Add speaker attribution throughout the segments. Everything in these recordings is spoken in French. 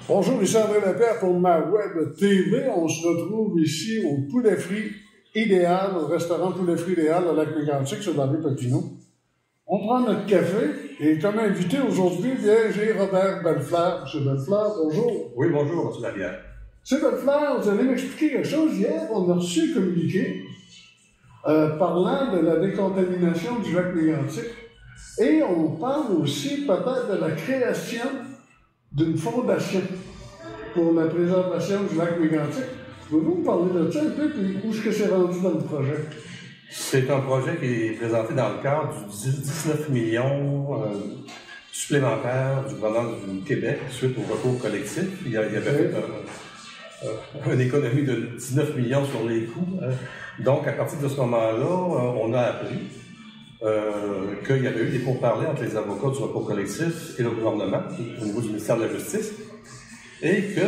Speaker 1: Bonjour, ici André Lepère pour ma web TV. On se retrouve ici au Poulet Frit Idéal, au restaurant Poulet Frit Idéal à Lac-Mégantic, sur la rue Papineau. On prend notre café et comme invité aujourd'hui, j'ai Robert Bellefleur. M. Bellefleur, bonjour.
Speaker 2: Oui, bonjour, M. Labière.
Speaker 1: M. Bellefleur, vous allez m'expliquer quelque chose. Hier, on a reçu un communiqué parlant de la décontamination du Lac-Mégantic et on parle aussi peut-être de la création d'une fondation pour la préservation du Lac-Mégantic. Pouvez-vous me parler de ça un peu, puis où est-ce que c'est rendu dans le projet?
Speaker 2: C'est un projet qui est présenté dans le cadre du 19 millions supplémentaires du gouvernement du Québec suite au recours collectif. Il avait fait une économie de 19 millions sur les coûts. Donc, à partir de ce moment-là, on a appris qu'il y avait eu des pourparlers entre les avocats du recours collectif et le gouvernement au niveau du ministère de la Justice et que,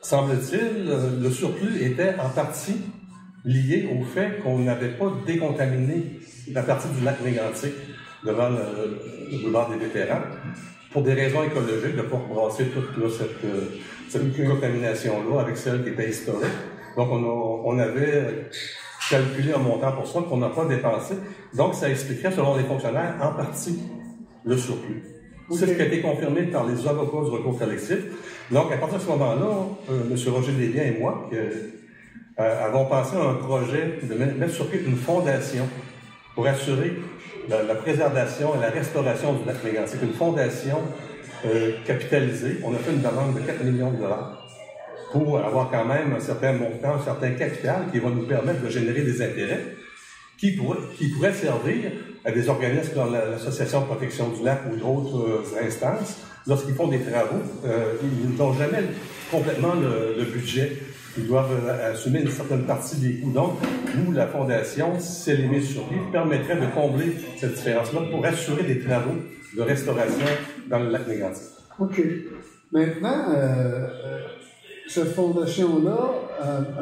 Speaker 2: semble-t-il, le surplus était en partie lié au fait qu'on n'avait pas décontaminé la partie du lac Mégantic devant le boulevard des vétérans pour des raisons écologiques, de ne pas rebrasser toute là, cette contamination-là avec celle qui était historique. Donc, on avait calculé un montant pour ça qu'on n'a pas dépensé. Donc, ça expliquerait, selon les fonctionnaires, en partie le surplus. Okay. C'est ce qui a été confirmé par les avocats du recours collectif. Donc, à partir de ce moment-là, M. Roger Desbiens et moi, avons pensé à un projet de mettre sur pied une fondation pour assurer la préservation et la restauration du lac Mégantic. Une fondation capitalisée. On a fait une demande de 4 millions de dollars pour avoir quand même un certain montant, un certain capital qui va nous permettre de générer des intérêts qui pourraient servir à des organismes comme l'Association de protection du lac ou d'autres instances. Lorsqu'ils font des travaux, ils n'ont jamais complètement le budget. Ils doivent assumer une certaine partie des coûts. Donc, nous, la Fondation, si elle est mise sur pied, permettrait de combler cette différence-là pour assurer des travaux de restauration dans le lac Mégantic.
Speaker 1: OK. Maintenant, cette fondation-là,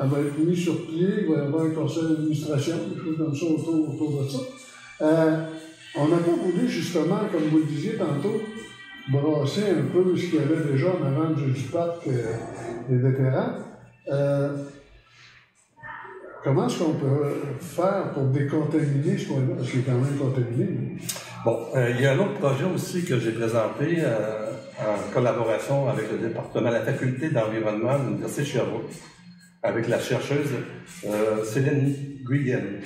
Speaker 1: elle va être mise sur pied, il va y avoir un conseil d'administration, des choses comme ça autour de ça. On n'a pas voulu, justement, comme vous le disiez tantôt, brasser un peu ce qu'il y avait déjà en avant du parc des vétérans. Comment est-ce qu'on peut faire pour décontaminer ce coin-là? Parce qu'il est quand même contaminé.
Speaker 2: Bon, il y a un autre projet aussi que j'ai présenté en collaboration avec le département de la faculté d'environnement de l'Université de Sherbrooke, avec la chercheuse Céline Guyenne,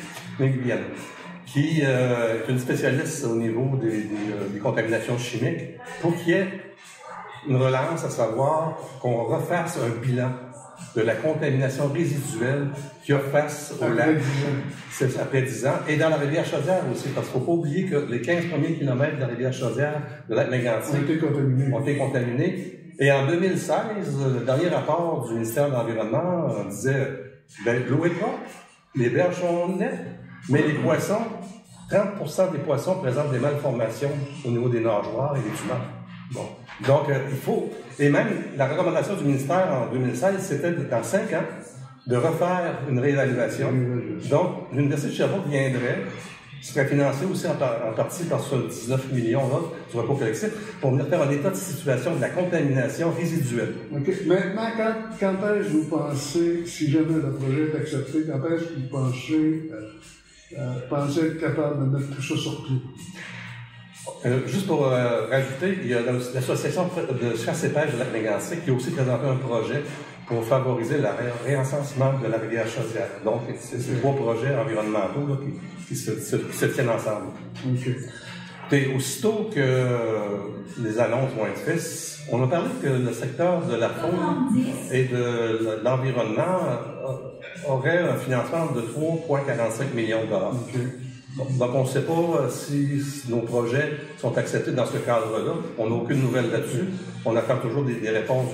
Speaker 2: qui est une spécialiste au niveau des contaminations chimiques, pour qu'il y ait une relance, à savoir qu'on refasse un bilan de la contamination résiduelle qu'il y a face au lac après 10 ans, et dans la rivière Chaudière aussi, parce qu'il ne faut pas oublier que les 15 premiers kilomètres de la rivière Chaudière, le lac Mégantic, ont été contaminés. Et en 2016, le dernier rapport du ministère de l'Environnement disait l'eau est propre, les berges sont nettes, mais les poissons, 30% des poissons présentent des malformations au niveau des nageoires et des tumeurs. Bon. Donc, il faut, et même la recommandation du ministère en 2016, c'était dans 5 ans de refaire une réévaluation. Donc, l'Université de Sherbrooke serait financée aussi en partie par ce 19 millions-là du recours collectif pour venir faire un état de situation de la contamination résiduelle.
Speaker 1: OK. Maintenant, quand est-ce que vous pensez, si jamais le projet est accepté, quand est-ce que vous pensez être capable de mettre tout ça sur pied?
Speaker 2: Juste pour rajouter, il y a l'Association de chasse et pêche de lac Mégantic qui a aussi présenté un projet pour favoriser le réencensement de la rivière Chaudière. Donc, c'est ces 3 projets environnementaux là, qui se tiennent ensemble.
Speaker 1: Okay.
Speaker 2: Et aussitôt que les annonces vont être faites, on a parlé que le secteur de la faune et de l'environnement aurait un financement de 3,45 millions de dollars. Okay. Donc, on ne sait pas si nos projets sont acceptés dans ce cadre-là. On n'a aucune nouvelle là-dessus. On attend toujours des réponses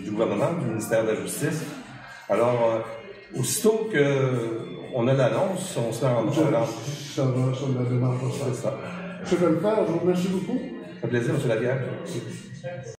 Speaker 2: du gouvernement, du ministère de la Justice. Alors, aussitôt qu'on a l'annonce, on se rend.
Speaker 1: Ça va, ça la demande.
Speaker 2: C'est ça.
Speaker 1: M. Bellefleur, je vous remercie beaucoup.
Speaker 2: Ça fait plaisir, M. Labière.